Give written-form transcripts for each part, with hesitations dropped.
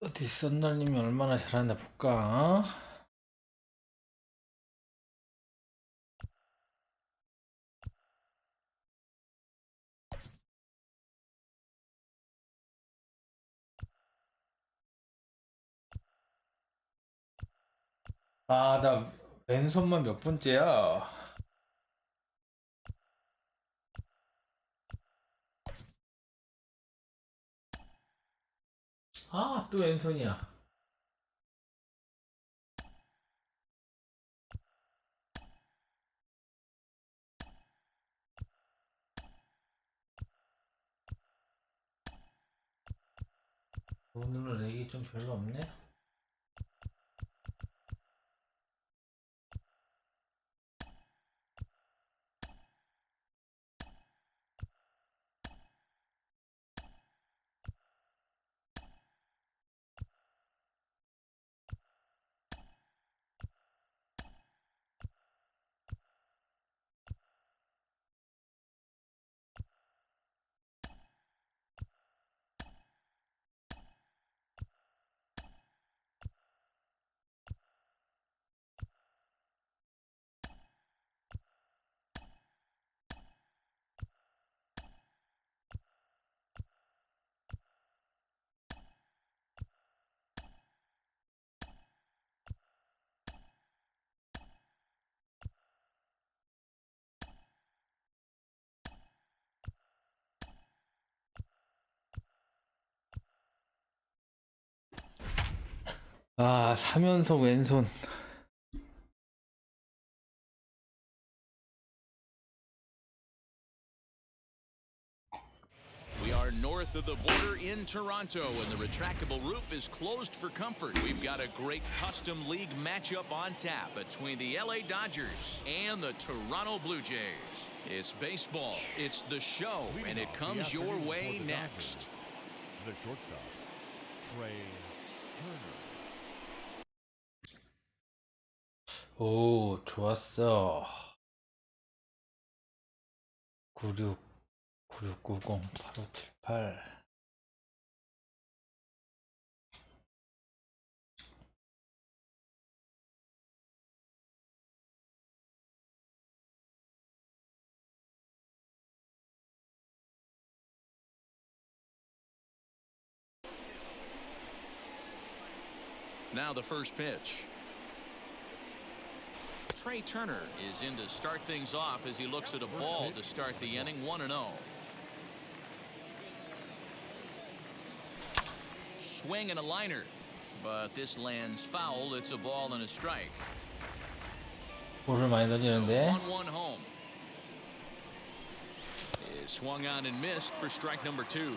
어디 썬달님이 얼마나 잘하나 볼까? 아, 나 왼손만 몇 번째야? 아, 또 왼손이야. 오늘은 렉이 좀 별로 없네. 아, 3연속 왼손. We are north of the border in Toronto, and the retractable roof is closed for comfort. We've got a great custom league matchup on tap between the LA Dodgers and the Toronto Blue Jays. It's baseball, it's the show, and it comes your way next. The shortstop, Trey Turner. 오, 좋았어. 96 9690 8578. Now the first pitch. Trey Turner is in to start things off as he looks at a ball to start the inning 1-0. Swing and a liner, but this lands foul. It's a ball and a strike. 볼을 많이 던지는데. 1-1 home. Is swung on and missed for strike number 2.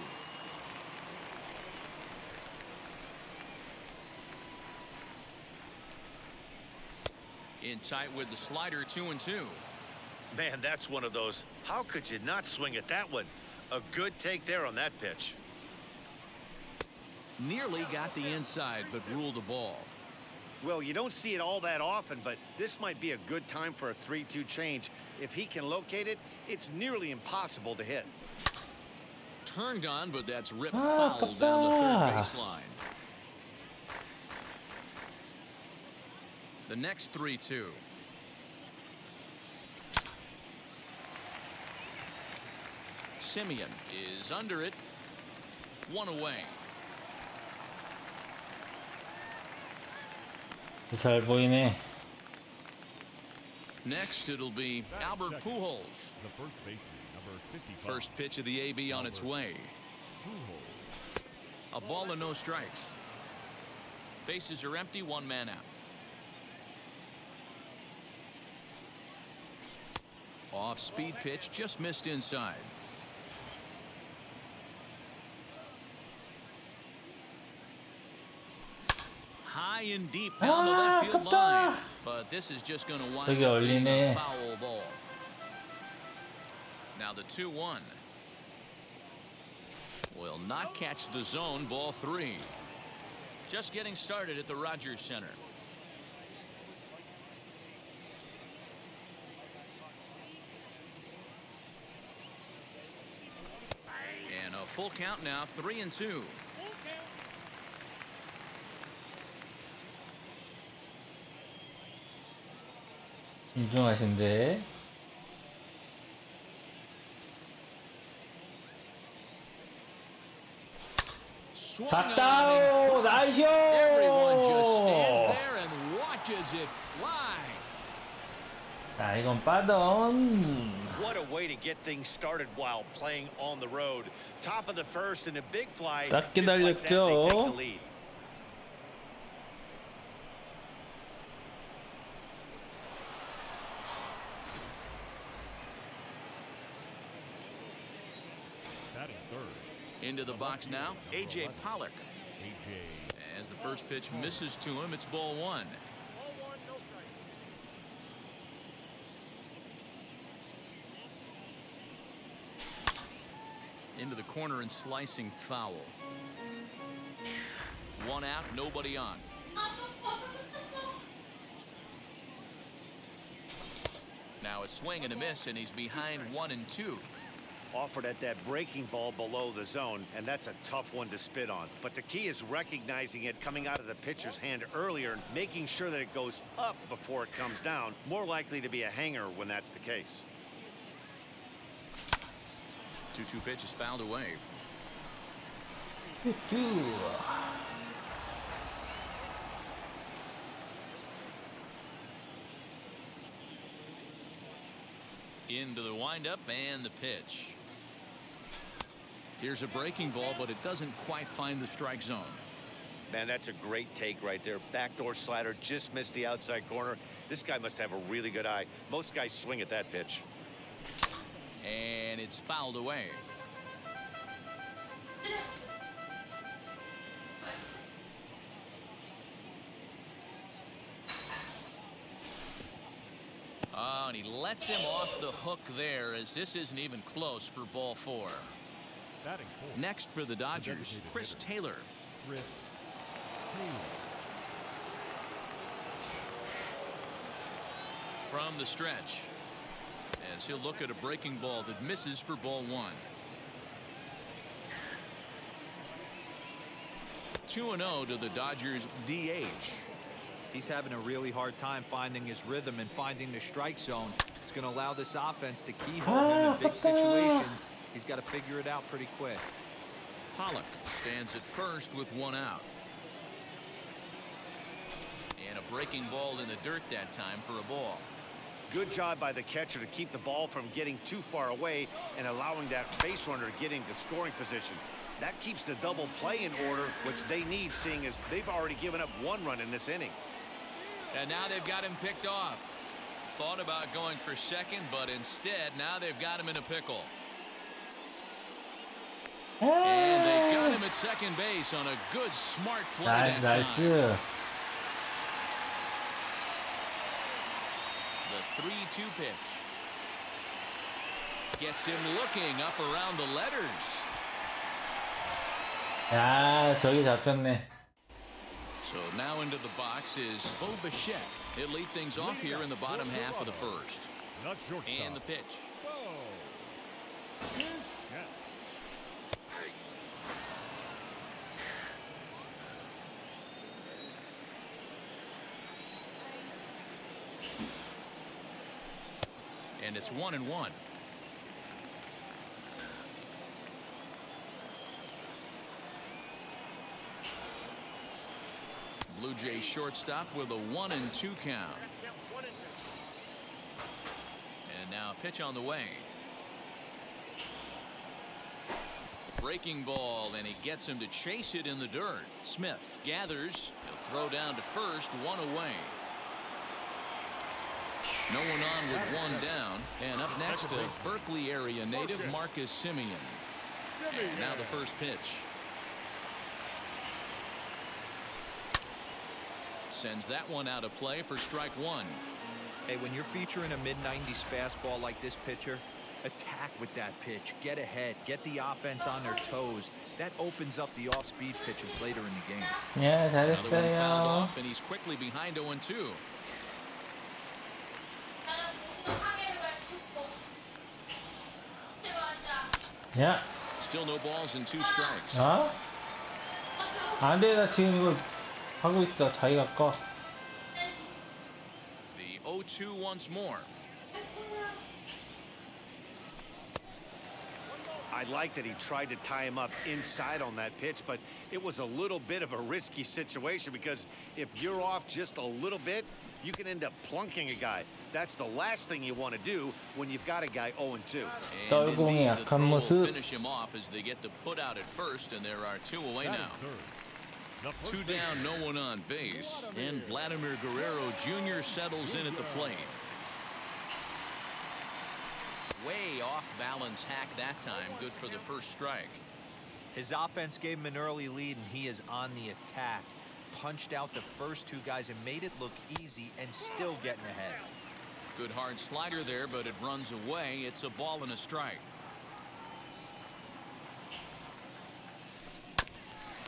In tight with the slider, 2-2. Man, that's one of those. How could you not swing at that one? A good take there on that pitch. Nearly got the inside, but ruled a ball. Well, you don't see it all that often, but this might be a good time for a 3-2 change. If he can locate it, it's nearly impossible to hit. Turned on, but that's ripped foul down the third baseline. The next 3-2. Simeon is under it. One away. 잘 보이네. Next, it'll be Albert Pujols. The first baseman, number 55. First pitch of the AB on its way. A ball and no strikes. Bases are empty, one man out. Off speed pitch, just missed inside. High and deep down the left field line. But this is just going to wind up being a foul ball. Now the 2-1. Will not catch the zone. Ball 3. Just getting started at the Rogers Center. And a full count now, 3-2. 신중하신데. Swung 갔다 on and 오, crushed. 나이스! Everyone just stands there and watches it fly. 자, 이건 빠던. What a way to get things started while playing on the road. Top of the first and a big fly. 짧게 Just like that, they take 달렸죠. the lead. Batting third. Into the box now, A.J. Pollock. A.J. As the first pitch misses to him, it's ball 1. Into the corner and slicing foul. 1 out, nobody on. Now a swing and a miss, and he's behind 1-2. Offered at that breaking ball below the zone, and that's a tough one to spit on. But the key is recognizing it coming out of the pitcher's hand earlier and making sure that it goes up before it comes down. More likely to be a hanger when that's the case. 2-2 pitch is fouled away. Into the windup and the pitch. Here's a breaking ball, but it doesn't quite find the strike zone. Man, that's a great take right there. Backdoor slider just missed the outside corner. This guy must have a really good eye. Most guys swing at that pitch. And it's fouled away. Oh, and he lets him off the hook there, as this isn't even close for ball 4. Batting fourth. Next for the Dodgers, designated Chris hitter. Taylor. Chris Taylor. From the stretch, as he'll look at a breaking ball that misses for ball 1. 2-0 to the Dodgers DH. He's having a really hard time finding his rhythm and finding the strike zone. It's going to allow this offense to keyhole him in big situations. He's got to figure it out pretty quick. Pollock stands at first with 1 out. And a breaking ball in the dirt that time for a ball. Good job by the catcher to keep the ball from getting too far away and allowing that base runner to get into scoring position. That keeps the double play in order, which they need, seeing as they've already given up 1 run in this inning. And now they've got him picked off. Thought about going for second, but instead now they've got him in a pickle. And they got him at second base on a good, smart play that time. 나이스. The 3-2 pitch. Gets him looking up around the letters. 야, 저기 잡혔네. So now into the box is Bo Bichette. He'll lead things off here in the bottom half of the first. The shortstop. And the pitch. Bichette. And it's 1-1. Blue Jays shortstop with a 1-2 count. And now a pitch on the way. Breaking ball, and he gets him to chase it in the dirt. Smith gathers. He'll throw down to first, 1 away. No one on with 1 down. And up next, a Berkeley area native, Marcus Simeon. And now the first pitch. Sends that one out of play for strike 1. Hey, when you're featuring a mid-90s fastball like this pitcher, Attack with that pitch. Get ahead. Get the offense on their toes. That opens up the off-speed pitches later in the game. 예, Another one fouled 잘했어요. off, and he's quickly behind 0-2. 야, Still no balls and 2 strikes. 어? 안 돼, 나 지금 이거 하고 있어. 자기가 꺼. The 0-2 once more. I like that he tried to tie him up inside on that pitch, but it was a little bit of a risky situation because if you're off just a little bit, you can end up plunking a guy. That's the last thing you want to do when you've got a guy 0-2. And 떨공의 indeed, the 약한 throw will 모습. finish him off as they get the put out at first, and there are 2 away Batting now. third. The first 2 down, no one on base, and Vladimir Guerrero Jr. settles in at the plate. Way off balance hack that time. Good for the first strike. His offense gave him an early lead, and he is on the attack. Punched out the first 2 guys and made it look easy and still getting ahead. Good hard slider there, but it runs away. It's a ball and a strike.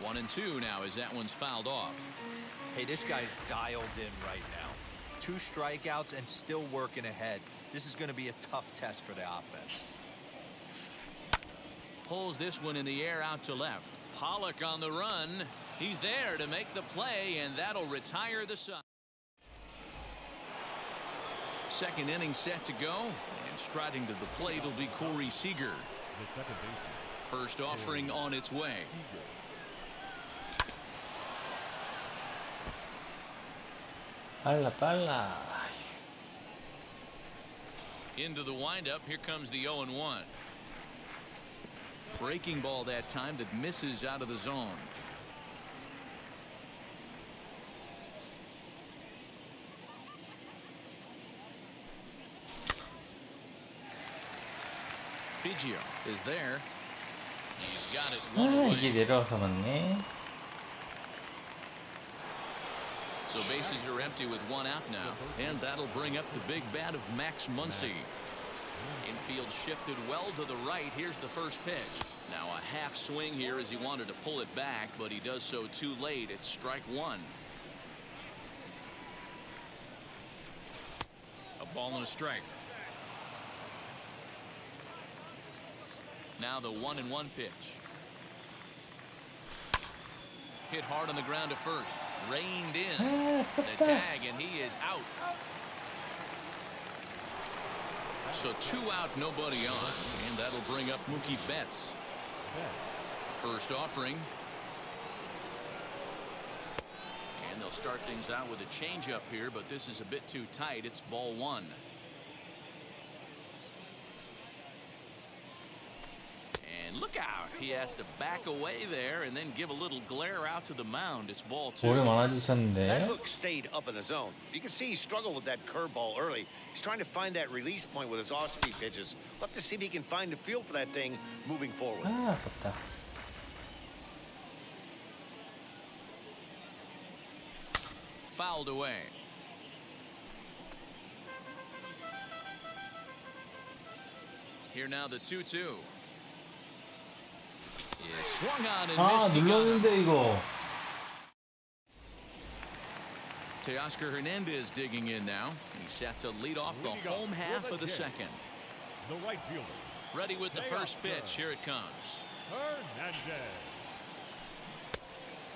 1-2 now as that one's fouled off. Hey, this guy's dialed in right now. 2 strikeouts and still working ahead. This is going to be a tough test for the offense. Pulls this one in the air out to left. Pollock on the run. He's there to make the play, and that'll retire the side. Second inning set to go, and striding to the plate will be Corey Seager. The second baseman. First offering on its way. 빨라, 빨라. Into the windup. Here comes the 0-1. Breaking ball that time that misses out of the zone. Pujols is there. He's got it one 아, away. 이게 내려와서 맞네. So bases are empty with 1 out now, and that'll bring up the big bat of Max Muncy. Infield shifted well to the right. Here's the first pitch. Now a half swing here as he wanted to pull it back, but he does so too late. It's strike 1. A ball and a strike. Now the 1-1 pitch. Hit hard on the ground to first. Reined in. The tag, and he is out. So 2 out, nobody on. And that'll bring up Mookie Betts. First offering. And they'll start things out with a changeup here, but this is a bit too tight. It's ball 1. And look out. He has to back away there and then give a little glare out to the mound. It's ball 2. 볼이 That 많아지셨는데. hook stayed up in the zone. You can see he struggled with that curveball early. He's trying to find that release point with his off-speed pitches. We'll have to see if he can find the feel for that thing moving forward. 아, 아깝다. Fouled away. Here now the 2-2. Yeah, swung on and 아, missed. He got him. 눌렀는데 이거. Teoscar Hernandez digging in now. He's set to lead off the home half of the second. The right fielder. Ready with the first pitch. Here it comes. Hernandez.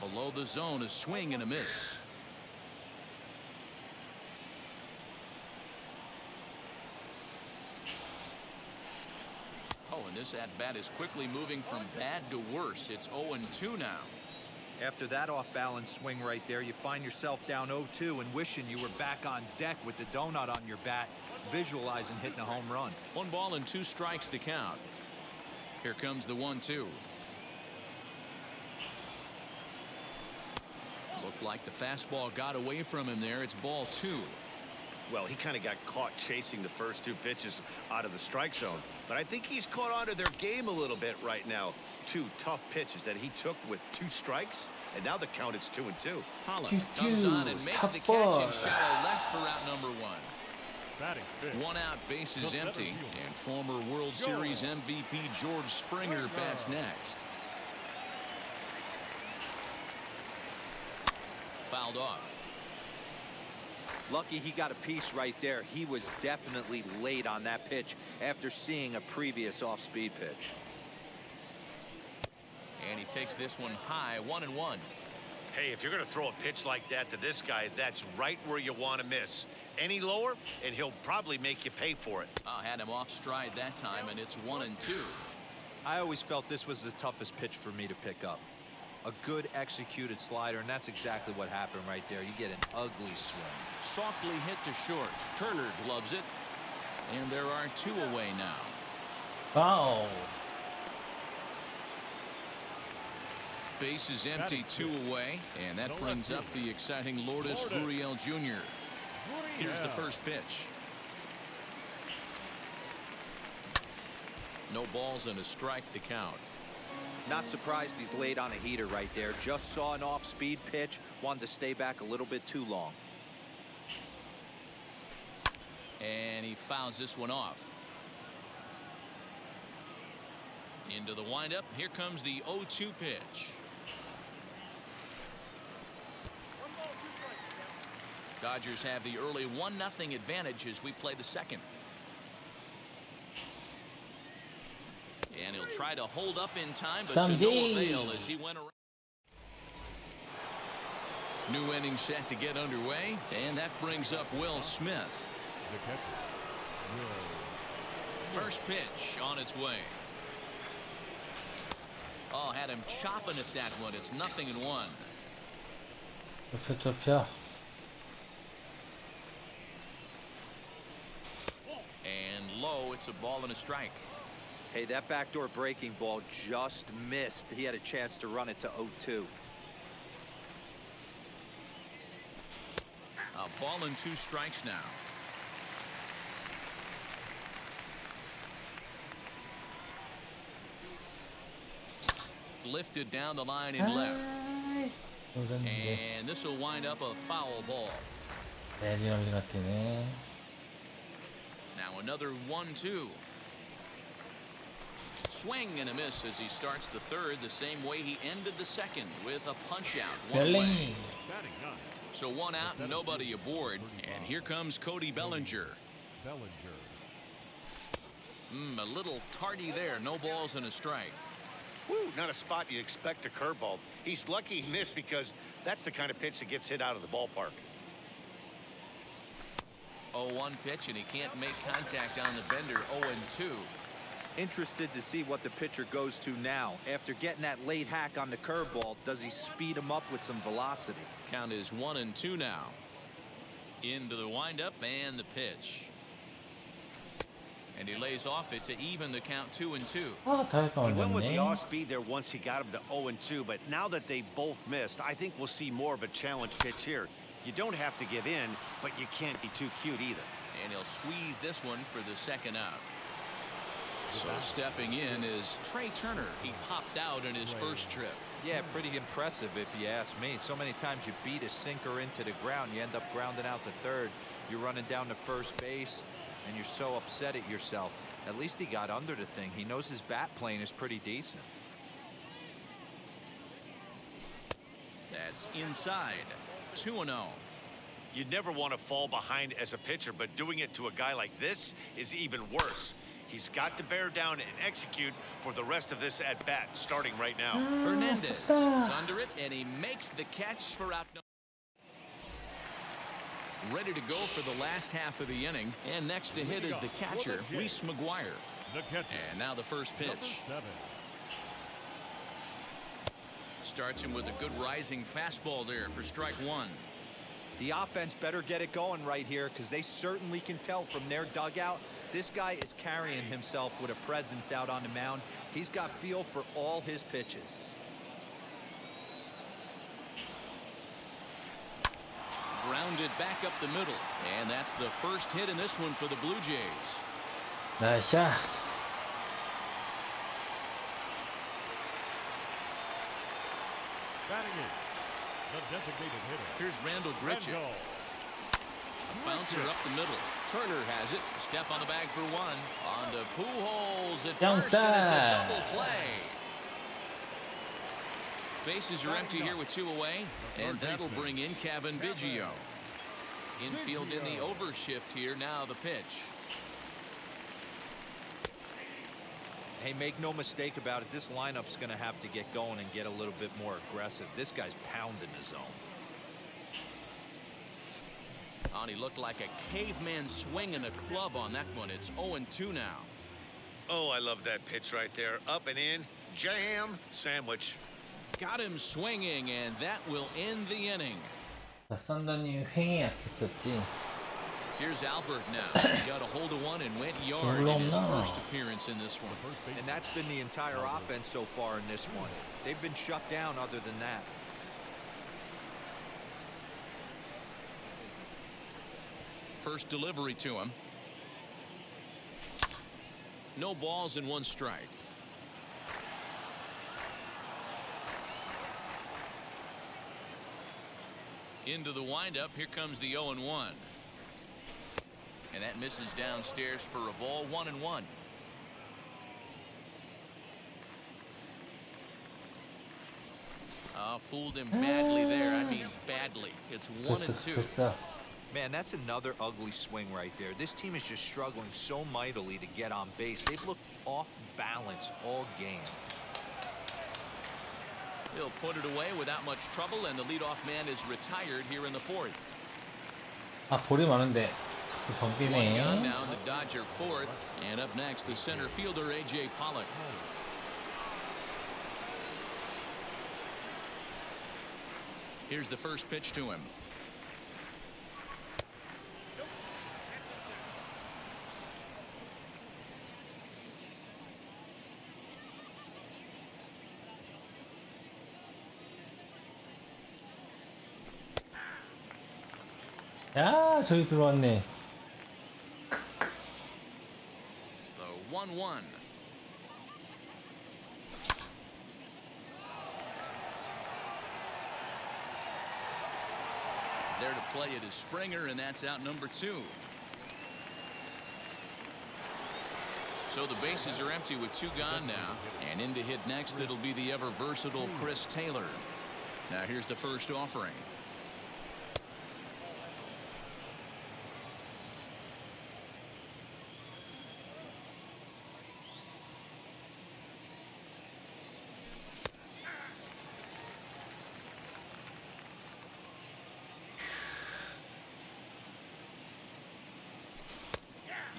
Below the zone, a swing and a miss. Oh, and this at-bat is quickly moving from bad to worse. It's 0-2 now. After that off-balance swing right there, you find yourself down 0-2 and wishing you were back on deck with the donut on your bat, visualizing hitting a home run. 1 ball and 2 strikes to count. Here comes the 1-2. Looked like the fastball got away from him there. It's ball 2. Well, he kind of got caught chasing the first 2 pitches out of the strike zone. But I think he's caught onto their game a little bit right now. 2 tough pitches that he took with 2 strikes, and now the count is 2-2. Pollock comes on and makes the catch in shallow left for out number 1. Batting fifth. One out, bases The center empty, fielder. and former World Series MVP George Springer bats next. Fouled off. Lucky he got a piece right there. He was definitely late on that pitch after seeing a previous off-speed pitch. And he takes this one high, 1-1. Hey, if you're going to throw a pitch like that to this guy, that's right where you want to miss. Any lower, and he'll probably make you pay for it. Had him off stride that time, and it's 1-2. I always felt this was the toughest pitch for me to pick up. A good executed slider, and that's exactly what happened right there. You get an ugly swing. Softly hit to short. Turner gloves it. And there are 2 away now. Wow. Base is empty, 2 away. And that brings up the exciting Lourdes Gurriel Jr. Here's the first pitch. No balls and a strike to count. Not surprised he's laid on a heater right there. Just saw an off-speed pitch. Wanted to stay back a little bit too long. And he fouls this one off. Into the windup. Here comes the 0-2 pitch. Dodgers have the early 1-0 advantage as we play the second. And he'll try to hold up in time, but to no avail as he went around. New inning set to get underway, and that brings up Will Smith. The catcher. First pitch on its way. Oh, had him chopping at that one. It's 0-1. 좁혀. And low, it's a ball and a strike. Hey, that backdoor breaking ball just missed. He had a chance to run it to 0-2. A ball and 2 strikes now. Lifted down the line in left. And this will wind up a foul ball. 내리얼리가 뛰네. Now another 1-2. Swing and a miss as he starts the third the same way he ended the second with a punch out. One away. Batting 9. So 1 out and nobody aboard. And here comes Cody Bellinger. Bellinger. A little tardy there. No balls and a strike. Woo, not a spot you'd expect a curveball. He's lucky he missed because that's the kind of pitch that gets hit out of the ballpark. 0-1 pitch, and he can't make contact on the bender. 0-2. Interested to see what the pitcher goes to now. After getting that late hack on the curveball, does he speed him up with some velocity? Count is 1-2 now. Into the windup and the pitch. And he lays off it to even the count 2-2. 아, 타이가 He went with the 올렸네. off speed there once he got him to 0-2, but now that they both missed, I think we'll see more of a challenge pitch here. You don't have to give in, but you can't be too cute either. And he'll squeeze this one for the second out. So stepping in is Trey Turner. He popped out in his first trip. Yeah, pretty impressive if you ask me. So many times you beat a sinker into the ground, you end up grounding out to third. You're running down to first base, and you're so upset at yourself. At least he got under the thing. He knows his bat plane is pretty decent. That's inside. 2-0. You'd never want to fall behind as a pitcher, but doing it to a guy like this is even worse. He's got to bear down and execute for the rest of this at bat, starting right now. Hernandez is under it, and he makes the catch for out. Ready to go for the last half of the inning, and next to hit is the catcher, Reese Mcguire. The catcher. And now the first Number pitch. 7. Starts him with a good rising fastball there for strike 1. The offense better get it going right here, because they certainly can tell from their dugout this guy is carrying himself with a presence out on the mound. He's got feel for all his pitches. Grounded back up the middle, and that's the first hit in this one for the Blue Jays. 나이스 샷. Batting in. The designated hitter. Here's Randall Grichuk. Randall. Bouncer up the middle. Turner has it. Step on the bag for one. On to Pujols at Young first, and it's a side. double play. Bases are empty here with 2 away, and that'll bring in Kevin Biggio. Infield in the overshift here. Now the pitch. Hey, make no mistake about it. This lineup's going to have to get going and get a little bit more aggressive. This guy's pounding the zone. Oh, and he looked like a caveman swinging a club on that one. It's 0-2 now. Oh, I love that pitch right there. Up and in. Jam. Sandwich. Got him swinging, and that will end the inning. 썬더님 횡이 약했었지. Here's Albert now. He got a hold of one and went yard in his first appearance in this one. And that's been the entire offense so far in this one. They've been shut down other than that. First delivery to him. No balls and 1 strike. Into the windup. Here comes the 0-1. And that misses downstairs for a ball. 1-1. Fooled him badly there. I mean badly. It's 1-2. 됐어. Man, that's another ugly swing right there. This team is just struggling so mightily to get on base. They've looked off balance all game. He'll put it away without much trouble, and the leadoff man is retired here in the 4th. 아 볼이 많은데 One 덤비네. gone now in the Dodger 4th, and up next the center fielder A.J. Pollock. Here's the first pitch to him. 야 저기 들어왔네. The 1-1. There to play it is Springer, and that's out number 2. So the bases are empty with 2 gone now, and in to hit next it'll be the ever versatile Chris Taylor. Now here's the first offering.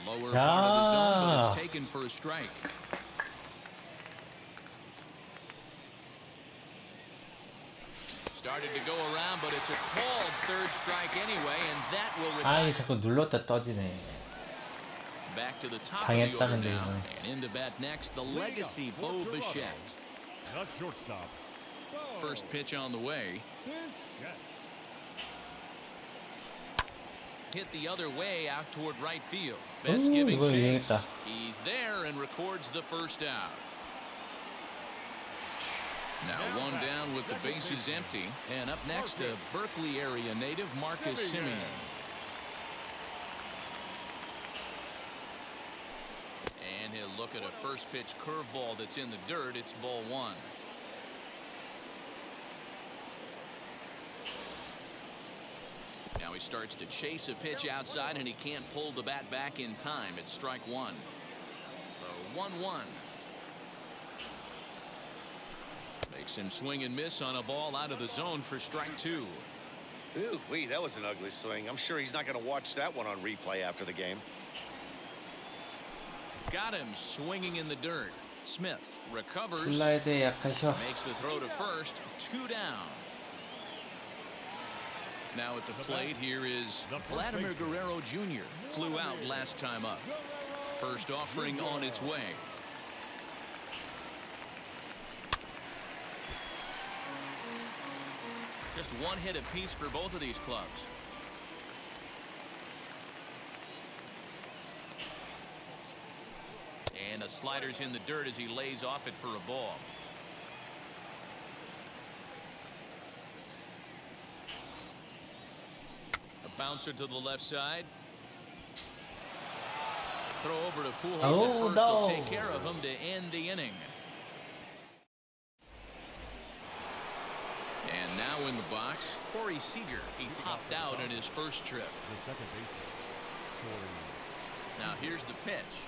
Lower part of the zone, but it's taken for a strike. Started to go around, but it's a called 3rd strike anyway, and that will 아 retire. 이게 자꾸 눌렀다 떠지네. Back to the top of the order 당했다는데 now. 이건. And into bat next, the legacy Bo Bichette. Not shortstop. First pitch on the way. Hit the other way out toward right field. Betts Ooh, giving 이거 chase. 유행했다. He's there and records the first out. Now 1 down with the bases empty. And up next, a Berkeley area native, Marcus Simeon. And he'll look at a first pitch curveball that's in the dirt. It's ball 1. Now he starts to chase a pitch outside, and he can't pull the bat back in time. It's strike 1. The 1-1. Makes him swing and miss on a ball out of the zone for strike 2. Ooh, wee, that was an ugly swing. I'm sure he's not going to watch that one on replay after the game. Got him swinging in the dirt. Smith recovers. 슬라이드에 약하셔. Makes the throw to first. 2 down. Now at the plate here is Vladimir Guerrero Jr. Flew out last time up. First offering on its way. Just 1 hit apiece for both of these clubs. And a slider's in the dirt as he lays off it for a ball. A bouncer to the left side. Throw over to Pujols Oh, at first. no. Will take care of him to end the inning. And now in the box, Corey Seager. He popped out in his first trip. The second baseman, Corey. Now here's the pitch.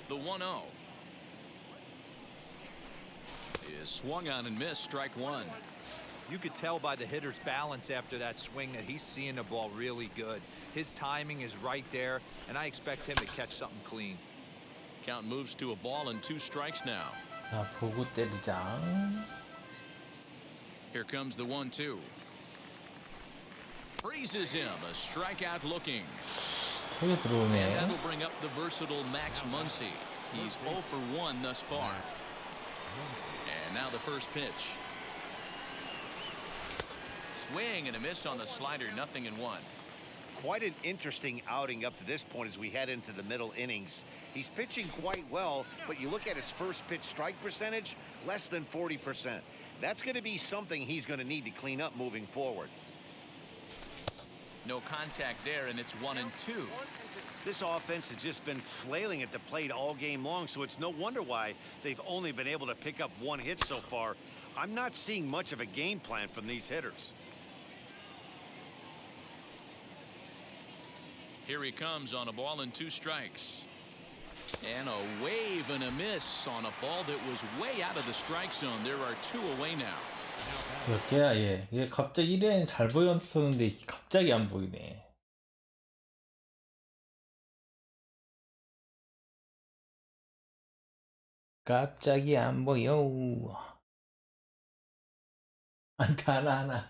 The 1-0 is swung on and missed. Strike one. You could tell by the hitter's balance after that swing that he's seeing the ball really good. His timing is right there, and I expect him to catch something clean. Count moves to a ball and 2 strikes now. 자, 보고 때리자. Here comes the 1-2. Freezes him. A strikeout looking. 저기 And 들어오네. that'll bring up the versatile Max Muncy. He's 0 for 1 thus far. And now the first pitch. Swing and a miss on the slider. 0-1. Quite an interesting outing up to this point as we head into the middle innings. He's pitching quite well, but you look at his first pitch strike percentage, less than 40%. That's going to be something he's going to need to clean up moving forward. No contact there, and it's 1-2. This offense has just been flailing at the plate all game long, so it's no wonder why they've only been able to pick up 1 hit so far. I'm not seeing much of a game plan from these hitters. Here he comes on a ball and 2 strikes. And a wave and a miss on a ball that was way out of the strike zone. There are 2 away now. 몇 개야 얘. 얘 갑자기 1회는 잘 보였었는데 갑자기 안 보이네. 갑자기 안 보여. 안타 하나.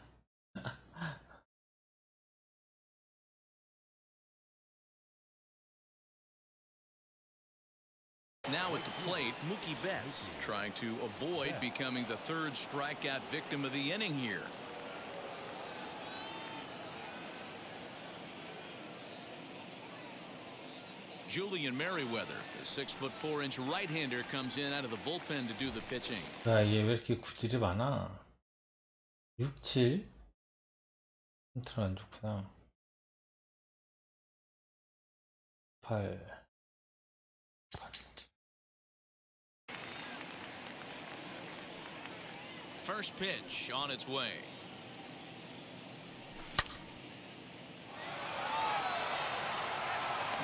Now at the plate, Mookie Betts trying to avoid becoming the 3rd strikeout victim of the inning here. Julian Merriweather, the 6'4" right-hander, comes in out of the bullpen to do the pitching. 야, 얘 왜 이렇게 구질이 많아? 6, 7? 컨트롤 안 좋구나. 8. First pitch on its way.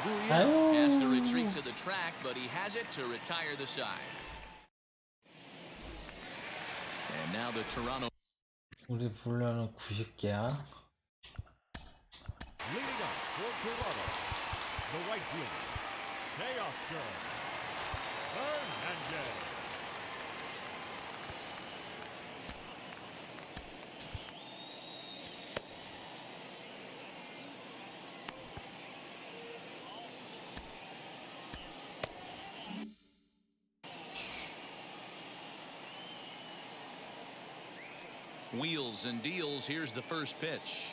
Gurriel has to retreat to the track, but he has it to retire the side. And now the Toronto. 우리 불러는 90개야. Leading up for Toronto, the right fielder, Teoscar Hernandez. Wheels and deals. Here's the first pitch.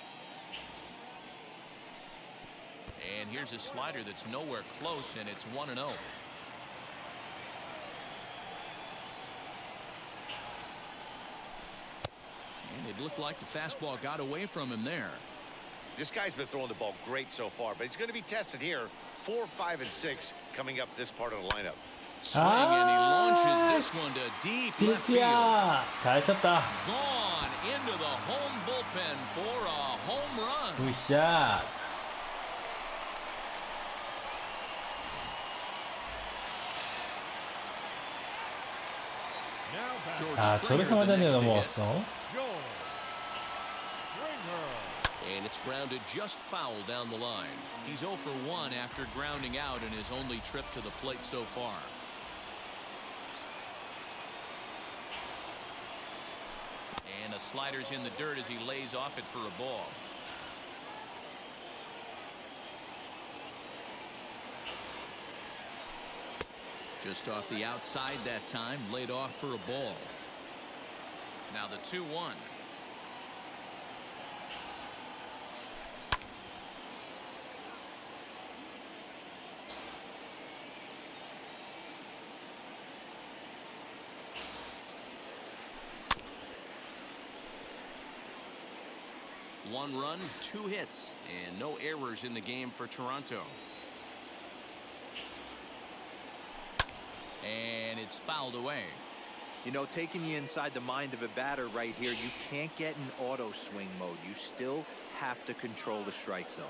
And here's a slider that's nowhere close, and it's 1-0. And it looked like the fastball got away from him there. This guy's been throwing the ball great so far, but he's going to be tested here. 4, 5, and 6 coming up this part of the lineup. Swing, and he launches this one to deep left field. 딜티야! 잘 쳤다. Gone into the home bullpen for a home run. 굿샷. Now back George 아, Springer, 저렇게 the 맞았네 next to hit. 넘어갔어. Joel Springer. And it's grounded just foul down the line. He's 0 for 1 after grounding out in his only trip to the plate so far. And a slider's in the dirt as he lays off it for a ball. Just off the outside that time, laid off for a ball. Now the 2-1. 1 run, 2 hits, and no errors in the game for Toronto. And it's fouled away. You know, taking you inside the mind of a batter right here, you can't get in auto swing mode. You still have to control the strike zone.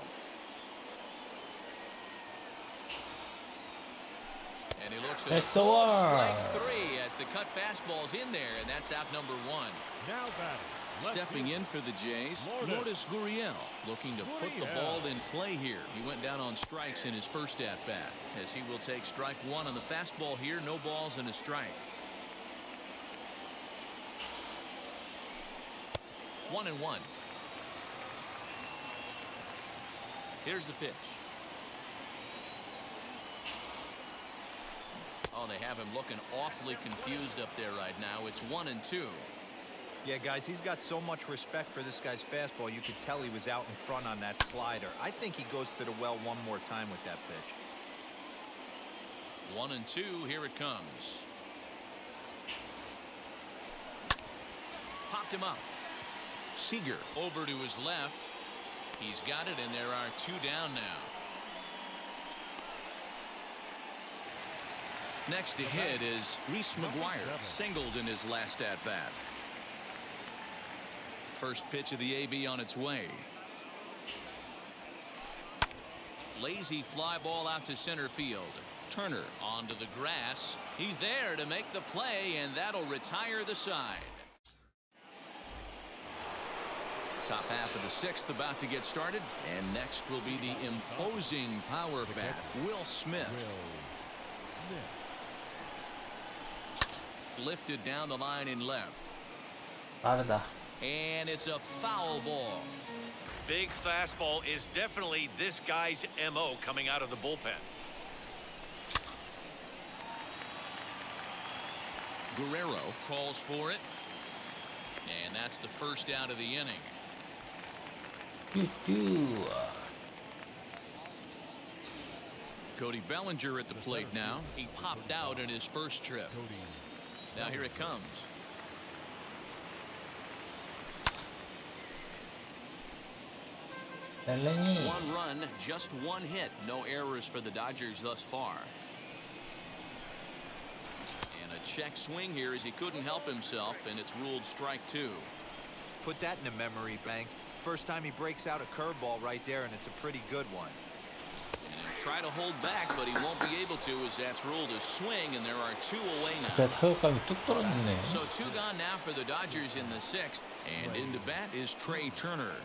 And he looks Hit at the wall. strike 3 as the cut fastball's in there, and that's out number 1. Now batting. left Stepping field. in for the Jays, Lourdes Gurriel, looking to put the Gurriel. ball in play here. He went down on strikes in his first at-bat, as he will take strike 1 on the fastball here. No balls and a strike. 1-1. Here's the pitch. Oh, they have him looking awfully confused up there right now. It's 1-2. Yeah, guys, he's got so much respect for this guy's fastball. You could tell he was out in front on that slider. I think he goes to the well one more time with that pitch. 1-2. Here it comes. Popped him up. Seager over to his left. He's got it, and there are 2 down now. Next to hit is Reese Mcguire, singled in his last at-bat. First pitch of the AB on its way. Lazy fly ball out to center field. Turner onto the grass. He's there to make the play, and that'll retire the side. Top half of the 6th about to get started, and next will be the imposing power bat, Will Smith. Lifted down the line in left. 빠르다. And it's a foul ball. Big fastball is definitely this guy's MO coming out of the bullpen. Guerrero calls for it. And that's the first out of the inning. Cody Bellinger at the plate now. He popped out in his first trip. Now here it comes. 벨랭이. 1 run, just 1 hit. No errors for the Dodgers thus far. And a check swing here as he couldn't help himself, and it's ruled strike 2. Put that in a memory bank. First time he breaks out a curveball right there, and it's a pretty good one. And he'll try to hold back, but he won't be able to, as that's ruled a swing, and there are 2 away 내 now. 타격감이 뚝 떨어졌네. So 2 gone now for the Dodgers in the 6th, and into bat is Trey Turner.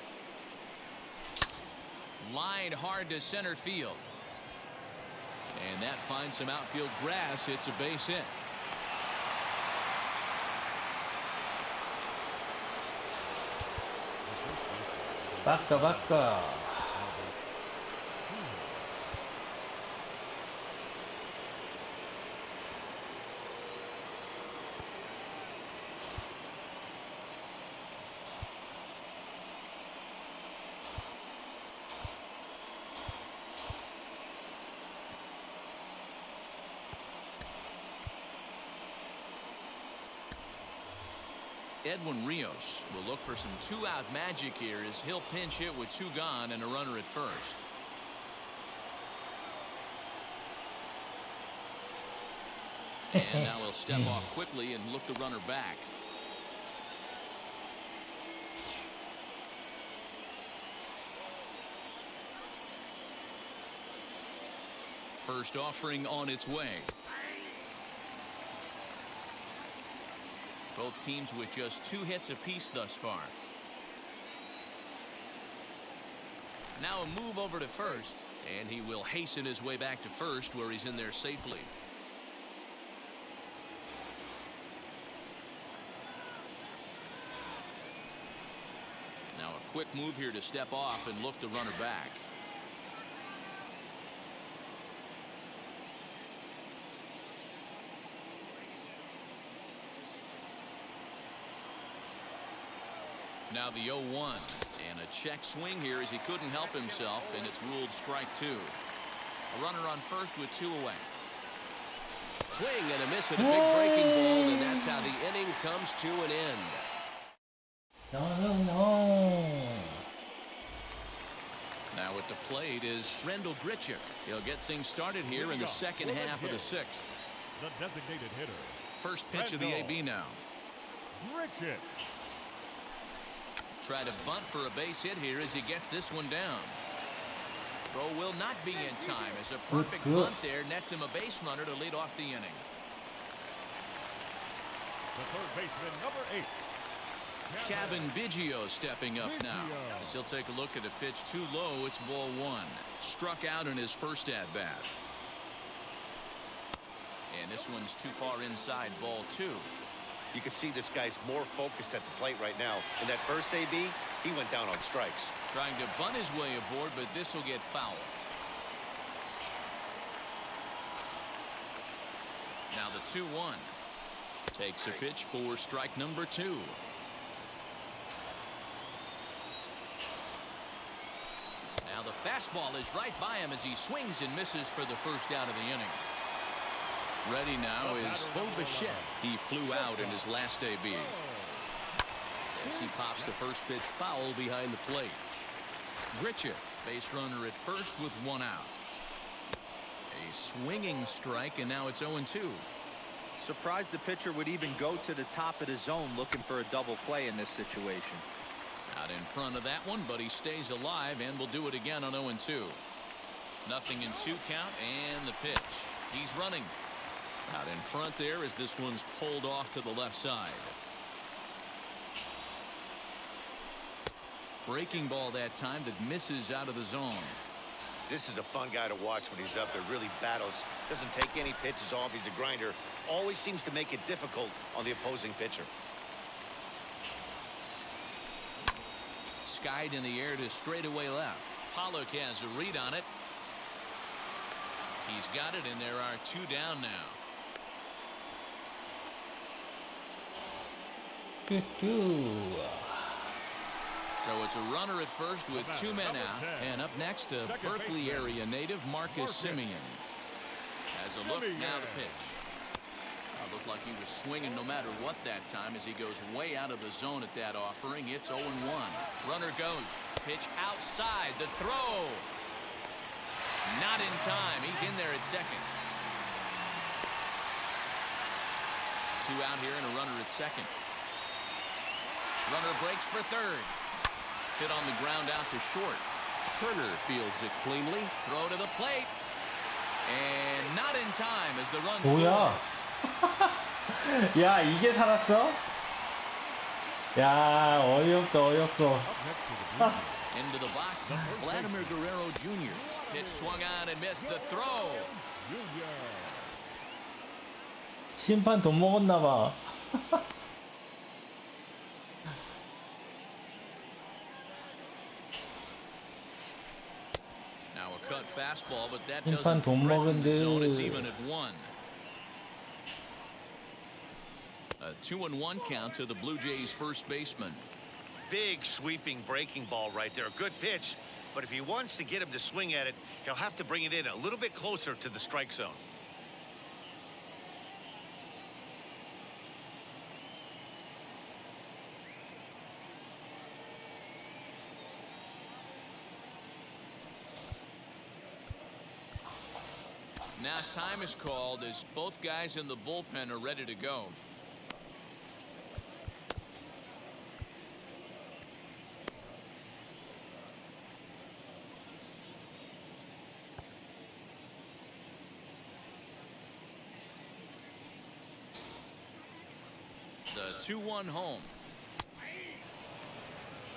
Lined hard to center field, and that finds some outfield grass. It's a base hit. 바꿔. Edwin Rios will look for some 2-out magic here as he'll pinch hit with 2 gone and a runner at first. And now he'll step off quickly and look the runner back. First offering on its way. Both teams with just 2 hits apiece thus far. Now a move over to first, and he will hasten his way back to first, where he's in there safely. Now a quick move here to step off and look the runner back. Now the 0-1, and a check swing here as he couldn't help himself, and it's ruled strike 2. A runner on first with 2 away. Swing and a miss at a big breaking ball, and that's how the inning comes to an end. No. Now at the plate is Rendell Grichuk. He'll get things started here in the second half of the sixth. The designated hitter. First pitch of the AB now. Grichuk. Try to bunt for a base hit here as he gets this one down. Throw will not be in time as a perfect bunt there nets him a base runner to lead off the inning. The third baseman, number 8. Kevin Biggio stepping up now as he'll take a look at a pitch too low. It's ball one. Struck out in his first at bat. And this one's too far inside, ball two. You can see this guy's more focused at the plate right now. In that first AB, he went down on strikes. Trying to bunt his way aboard, but this will get foul. Now the 2-1. Takes a pitch for strike number 2. Now the fastball is right by him as he swings and misses for the first out of the inning. Ready now is Bo Bichette. He flew out in his last AB. As he pops the first pitch foul behind the plate. Grichuk, base runner at first with one out. A swinging strike, and now it's 0-2. Surprised the pitcher would even go to the top of the zone looking for a double play in this situation. Out in front of that one, but he stays alive and will do it again on 0-2. Nothing in 2 count, and the pitch. He's running. Out in front there as this one's pulled off to the left side. Breaking ball that time that misses out of the zone. This is a fun guy to watch when he's up there. Really battles. Doesn't take any pitches off. He's a grinder. Always seems to make it difficult on the opposing pitcher. Skied in the air to straightaway left. Pollock has a read on it. He's got it, and there are 2 down now. So it's a runner at first with 2 men out, and up next a Berkeley area native Marcus Semien. Has a look now to pitch. Looked like he was swinging no matter what that time as he goes way out of the zone at that offering. It's 0-1. Runner goes. Pitch outside. The throw. Not in time. He's in there at second. 2 out here and a runner at second. Runner breaks for third. Hit on the ground out to short. Turner fields it cleanly. Throw to the plate. And not in time as the run scores. 야, 이게 살았어? 야, 어이없다, 어이없어. Into the box, Vladimir Guerrero Jr. Pitch swung on and missed the throw. 심판 돈 먹었나 봐. Now a cut fastball, but that 심판 doesn't 돈 threaten 먹은 the zone. It's 듯. even at 1. A 2-1 count to the Blue Jays first baseman. Big sweeping breaking ball right there. A good pitch. But if he wants to get him to swing at it, he'll have to bring it in a little bit closer to the strike zone. Now time is called as both guys in the bullpen are ready to go. The 2-1 home.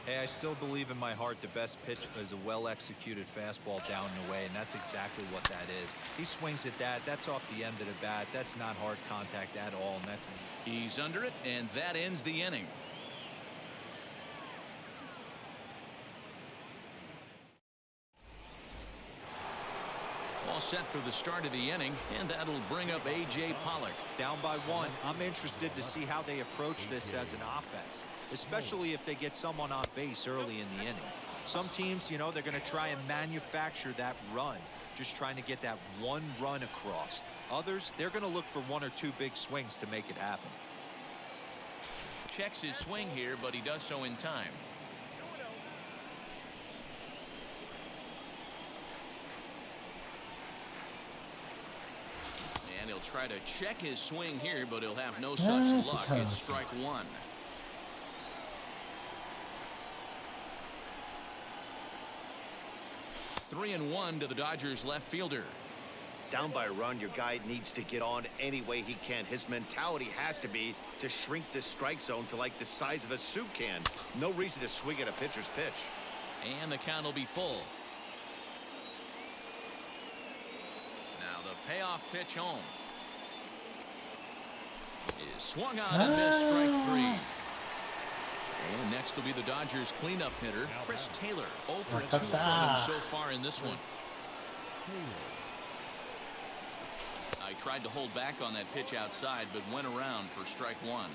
Hey, I still believe in my heart the best pitch is a well-executed fastball down and away, and that's exactly what that is. He swings at that. That's off the end of the bat. That's not hard contact at all, and that's... He's under it, and that ends the inning. All set for the start of the inning, and that'll bring up A.J. Pollock. Down by 1. I'm interested to see how they approach this as an offense, especially if they get someone on base early in the inning. Some teams, you know, they're going to try and manufacture that run, just trying to get that one run across. Others, they're going to look for 1 or 2 big swings to make it happen. Checks his swing here, but he does so in time. try to check his swing here, but he'll have no such luck. It's strike one. Three and one to the Dodgers left fielder. Down by a run, your guy needs to get on any way he can. His mentality has to be to shrink this strike zone to like the size of a soup can. No reason to swing at a pitcher's pitch. And the count will be full. Now the payoff pitch home. Is swung on and missed, strike three. And next will be the Dodgers cleanup hitter, Chris Taylor. 0 for 2 from him so far in this one. I tried to hold back on that pitch outside, but went around for strike one.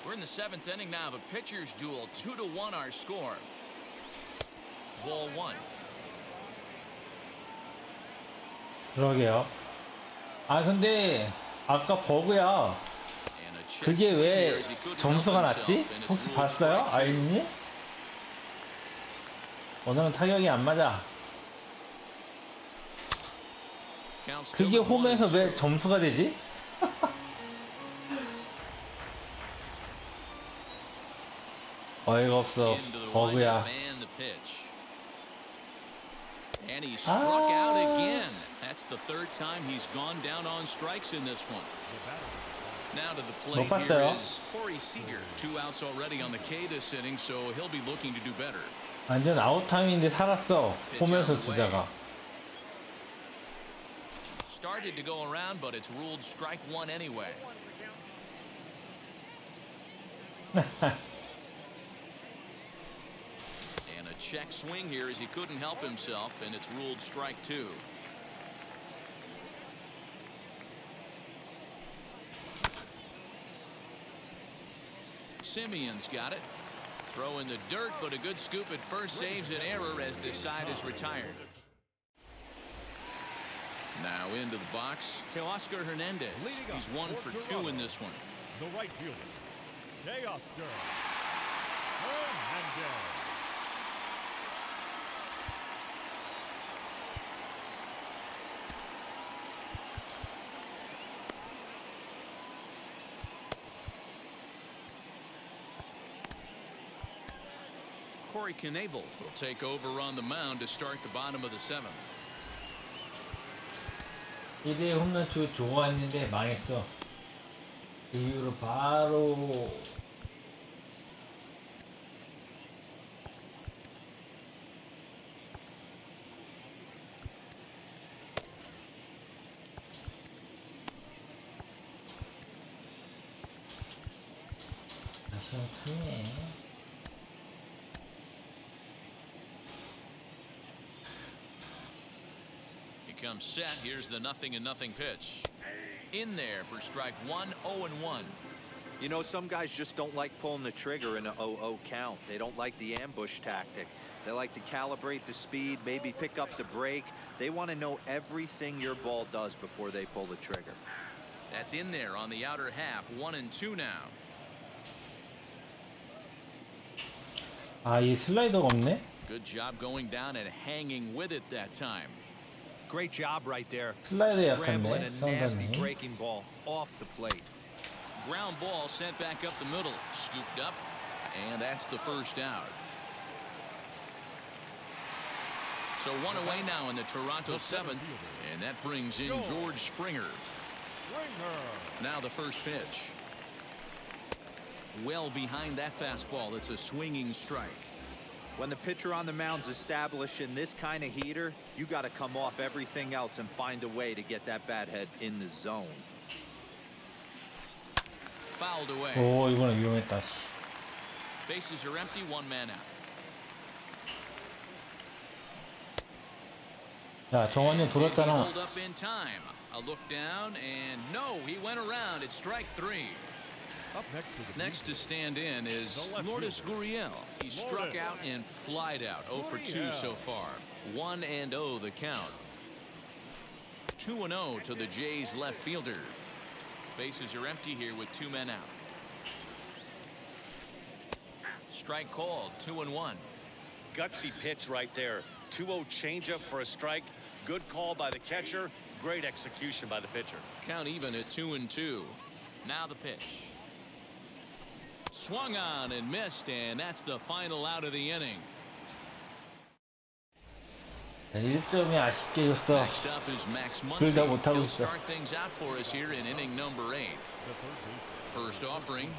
We're in the 7th inning now of a pitcher's duel. 2-1 our score. Ball one. 그러게요. 아 근데 아까 버그야. And a check 그게 swing here 왜 as he couldn't 점수가 help 났지? himself, and it's 혹시 ruled 봤어요? strike two. 아이님? 오늘은 타격이 안 맞아. Count still 그게 at 1 and 홈에서 왜 2. 점수가 되지? 어이가 없어. Into the 버그야. windup and the pitch. And he struck out again. That's the 3rd time he's gone down on strikes in this one. Now to the plate 못 here 봤어요. is Corey Seager. 2 outs already on the K this inning, so he'll be looking to do better. 완전 아웃타임인데 살았어. 홈에서 주자가. Started to go around, but it's ruled strike one anyway. And a check swing here as he couldn't help himself, and it's ruled strike two. Simeon's got it. Throw in the dirt, but a good scoop at first saves an error as this side is retired. Now into the box, Teoscar Hernandez. He's 1 for 2 in this one. The right fielder, Teoscar Hernandez. Corey Knebel will take over on the mound to start the bottom of the 7th. 1회 홈런 치고 좋아했는데 망했어. 그 이후로 바로 다시 참네. Comes set. Here's the 0-0 pitch. In there for strike one. 0-1. You know, some guys just don't like pulling the trigger in a 0-0 count. They don't like the ambush tactic. They like to calibrate the speed, maybe pick up the break. They want to know everything your ball does before they pull the trigger. That's in there on the outer half. 1-2 now. 아, 이 슬라이더가 없네. Good job going down and hanging with it that time. Great job right there. 슬라이더 Scrambling 약한데. a nasty 상당히. breaking ball off the plate. Ground ball sent back up the middle. Scooped up. And that's the first out. So 1 away now in the Toronto 7th. And that brings in George Springer. Now the first pitch. Well behind that fastball. It's a swinging strike. When the pitcher on the mound's establishing this kind of heater, you got to come off everything else and find a way to get that bat head in the zone. Fouled away. 오, 이거는 위험했다. Bases are empty. 1 man out. 야, 정원님 Did he 돌았잖아. hold up in time? A look down and no, he went around. It's strike 3. Up Next to stand in is Lourdes Gurriel. He struck out and flied out. 0 for 2 so far. 1-0 the count. 2-0 to the Jays left fielder. Bases are empty here with 2 men out. Strike called. 2-1. Gutsy pitch right there. 2-0 changeup for a strike. Good call by the catcher. Great execution by the pitcher. Count even at 2-2. Now the pitch. Swung on and missed, and that's the final out of the inning. 1점이 아쉽게 줬어. Next up is Max 둘 Muncy. 다 못하고 He'll 있어. start things out for us here in inning number 8. First offering.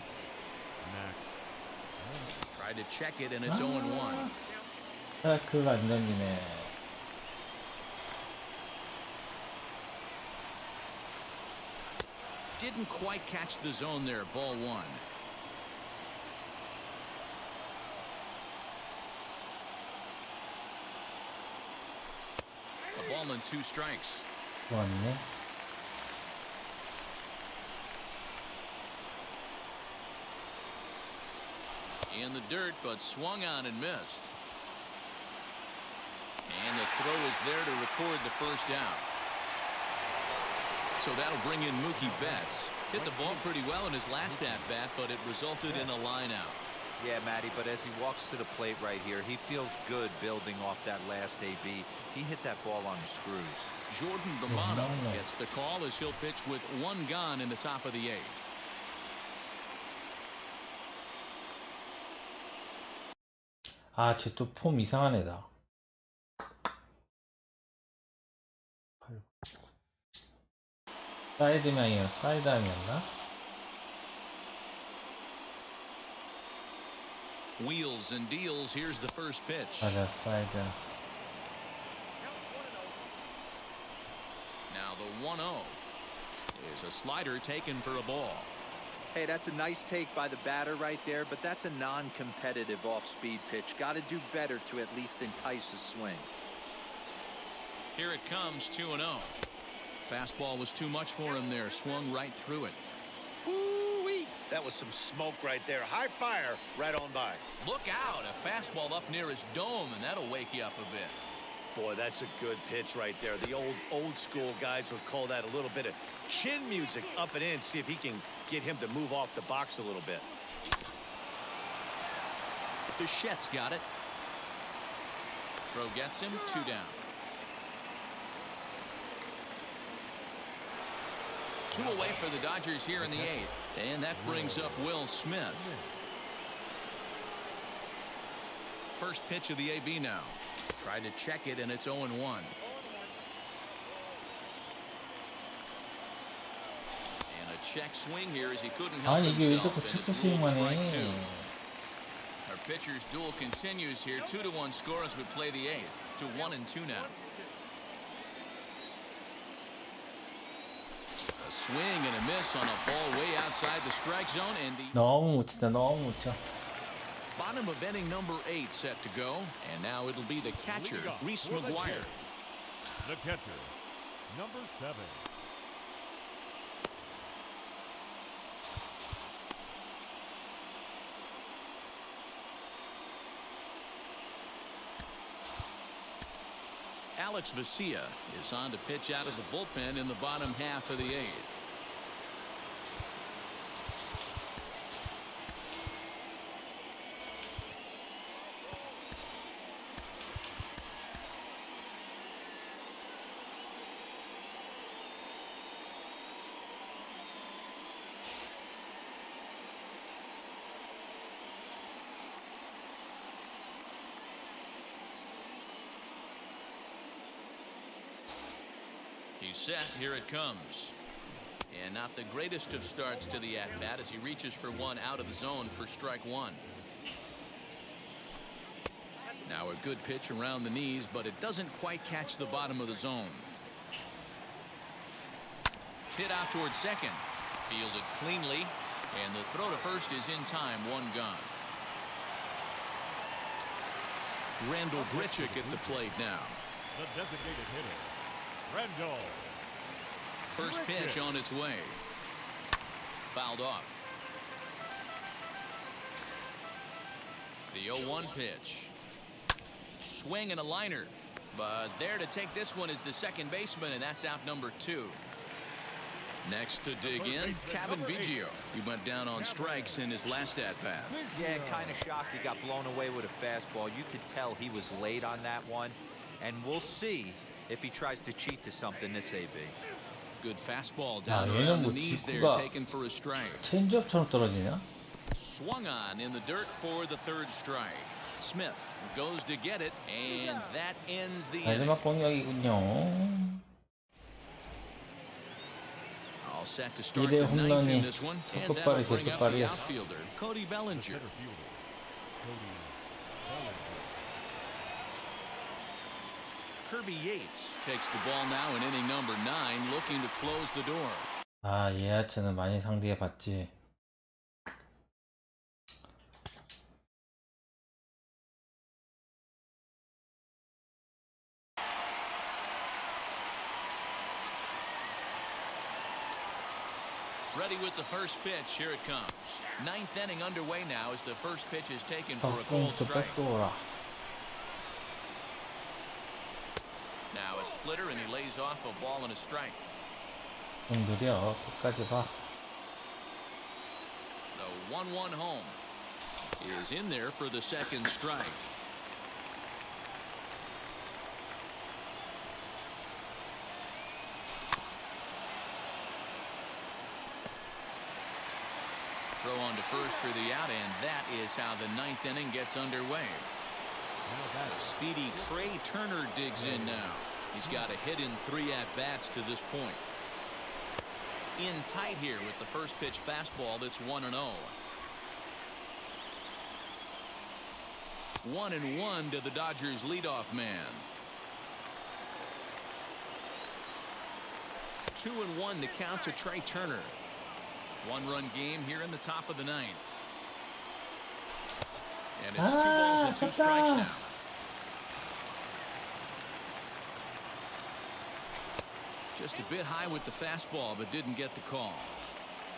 Tried to check it, and it's 0-1. 스트라이크가 안 던지네. Didn't quite catch the zone there. Ball 1. A ball and 2 strikes. 좋았네. In the dirt, but swung on and missed. And the throw is there to record the first out. So that'll bring in Mookie Betts. Hit the ball pretty well in his last at-bat, but it resulted in a line out. Yeah, Matty, but as he walks to the plate right here, he feels good building off that last AB. He hit that ball on the screws. Jordan Romano gets the call as he'll pitch with 1 gone in the top of the 8th. 아, 쟤 또 폼 이상한 애다. 사이드망이었나? Wheels and deals. Here's the first pitch. 맞아, 사이드. Now the 1-0 is a slider taken for a ball. Hey, that's a nice take by the batter right there, but that's a non-competitive off-speed pitch. Got to do better to at least entice a swing. Here it comes, 2-0. Fastball was too much for him there. Swung right through it. Ooh-wee. That was some smoke right there. High fire right on by. Look out. A fastball up near his dome, and that'll wake you up a bit. Boy, that's a good pitch right there. The old school guys would call that a little bit of chin music up and in. See if he can get him to move off the box a little bit. Bichette's got it. Throw gets him. 2 down. 2 away for the Dodgers here in the 8th. And that brings up Will Smith. First pitch of the AB now. Tried to check it, and it's 0-1. And a check swing here as he couldn't help 아니, 이게 왜 himself. 자꾸 And 체크 it's ruled 스윙만 strike 해? 2. Our pitcher's duel continues here. 2-1 score as we play the 8th. To 1-2 now. A swing and a miss on a ball way outside the strike zone, and the 너무 못 친다, 너무 못 쳐. bottom of inning number 8 set to go, and now it'll be the catcher, Reese Mcguire. The catcher, number 7. Alex Vesia is on to pitch out of the bullpen in the bottom half of the 8th. He's set. Here it comes. And not the greatest of starts to the at-bat as he reaches for one out of the zone for strike 1. Now a good pitch around the knees, but it doesn't quite catch the bottom of the zone. Hit out towards second. Fielded cleanly. And the throw to first is in time. 1 gone. Randall Grichuk at the plate now. The designated hitter, Randall. First pitch on its way. Fouled off. The 0-1 pitch. Swing and a liner. But there to take this one is the second baseman, and that's out number 2. Next to dig in, Kevin Biggio. He went down on strikes in his last at-bat. Yeah, kind of shocked he got blown away with a fastball. You could tell he was late on that one. And we'll see if he tries to cheat to something this AB. Good fastball 야, down 얘는 around the 뭐 knees there, 직구가 taken for a strike. 체인지업처럼 떨어지냐? Swung on in the dirt for the third strike. Smith goes to get it, and that ends the inning. 마지막 공격이군요. All set to start 1회 the ninth in 홈런이 this one, and that'll 적극발이 bring up 개급발이 the outfielder, Cody Bellinger. Center fielder, Cody Bellinger. Kirby Yates takes the ball now in inning number 9, looking to close the door. 아, 예하츠는 많이 상대해 봤지. Ready with the first pitch. Here it comes. Ninth inning underway now as the first pitch is taken for a cold 또 strike. 백도어라. Now a splitter, and he lays off a ball and a strike. 좀 느려. 끝까지 봐. The 1-1 home is in there for the second strike. Throw on to first for the out, and that is how the ninth inning gets underway. A speedy Trey Turner digs in now. He's got a hit in 3 at-bats to this point. In tight here with the first pitch fastball that's 1-0. 1-1 to the Dodgers leadoff man. 2-1 the count to Trey Turner. 1-run game here in the top of the 9th. And it's 2 balls and 2 strikes now. Just a bit high with the fastball, but didn't get the call.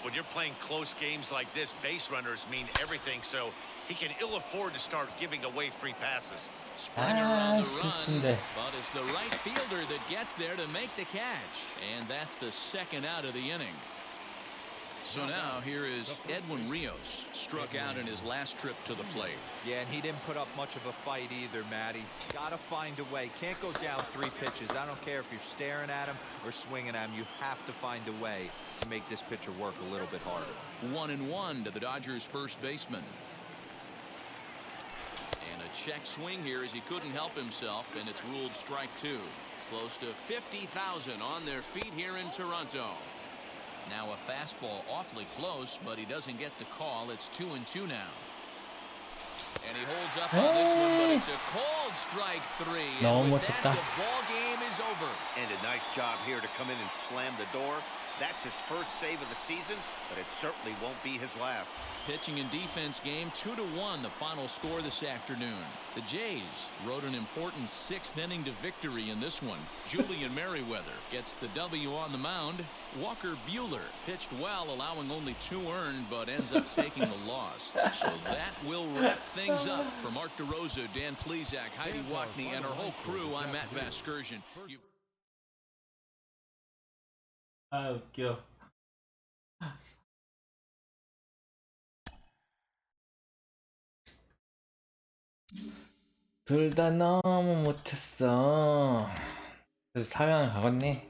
When you're playing close games like this, base runners mean everything, so he can ill afford to start giving away free passes. Springer on the run, 쉽던데. but it's the right fielder that gets there to make the catch. And that's the second out of the inning. So now here is Edwin Rios, struck out in his last trip to the plate. Yeah, and he didn't put up much of a fight either, Matty. Got to find a way. Can't go down 3 pitches. I don't care if you're staring at him or swinging at him. You have to find a way to make this pitcher work a little bit harder. 1-1 to the Dodgers' first baseman. And a check swing here as he couldn't help himself, and it's ruled strike 2. Close to 50,000 on their feet here in Toronto. Now a fastball awfully close, but he doesn't get the call. It's 2-2 now. And he holds up on this one, but it's a cold strike 3. And with that, the ball game is over. And a nice job here to come in and slam the door. That's his first save of the season, but it certainly won't be his last. Pitching and defense game, 2-1 the final score this afternoon. The Jays rode an important 6th inning to victory in this one. Julian Merriweather gets the W on the mound. Walker Buehler pitched well, allowing only 2 earned, but ends up taking the loss. So that will wrap things up. For Mark DeRosa, Dan Plesac, Heidi Wackney, and our whole crew, I'm Matt Vasgersian. 아, 웃겨. 둘 다 너무 못했어. 그래서 사양을 가겠네.